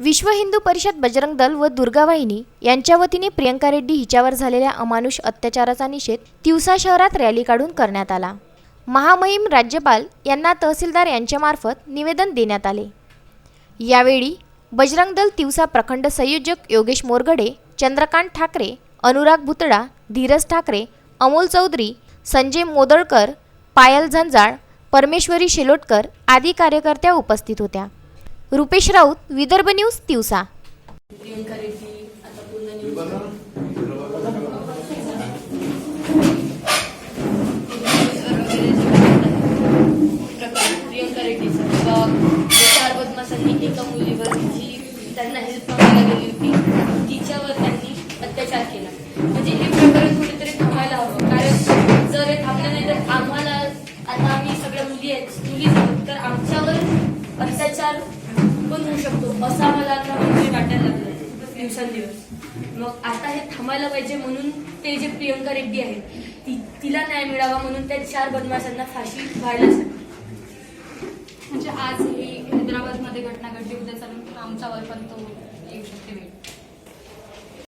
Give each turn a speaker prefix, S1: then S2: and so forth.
S1: विश्व हिंदू परिषद बजरंग दल व दुर्गा वाहिनी यांच्या वतीने प्रियंका रेड्डी हिच्यावर झालेल्या अमानुष अत्याचाराचा निषेध तिवसा शहरात रॅली काढून करण्यात आला। महामहिम राज्यपाल यांना तहसीलदार यांच्यामार्फत निवेदन देण्यात आले। यावेळी बजरंग दल तिवसा प्रखंड संयोजक योगेश मोरगडे, चंद्रकांत ठाकरे, अनुराग भुतडा, धीरज ठाकरे, अमोल चौधरी, संजय मोदळकर, पायल झंजाळ, परमेश्वरी शिलोटकर आदी कार्यकर्त्या उपस्थित होत्या। रुपेश राऊत, विदर्भ न्यूज, तिवसा।
S2: प्रियंका रेड्डी आता पूर्ण प्रियंका रेड्डीचा चार बदमाशांनी एका मुलीवर जी त्यांना हेल्प मागायला गेली होती तिच्यावर त्यांनी अत्याचार केला। म्हणजे हे प्रकरण कुठेतरी थांबायला हवं, कारण जर हे थांबलं नाही तर आम्हाला आता आम्ही सगळ्या मुली आहोत तर आमच्यावर अत्याचार पण होऊ शकतो असं आम्हाला आता म्हणजे वाटायला लागलं दिवसेंदिवस। मग आता हे थांबायला पाहिजे म्हणून ते जे प्रियंका रेड्डी आहेत तिला न्याय मिळावा म्हणून त्या चार बदमाशांना फाशी व्हायलाच हवी।
S3: म्हणजे आज ही हैदराबादमध्ये घटना घडली, उद्या चालून आमच्यावर पण तो येऊ शकते वेळ।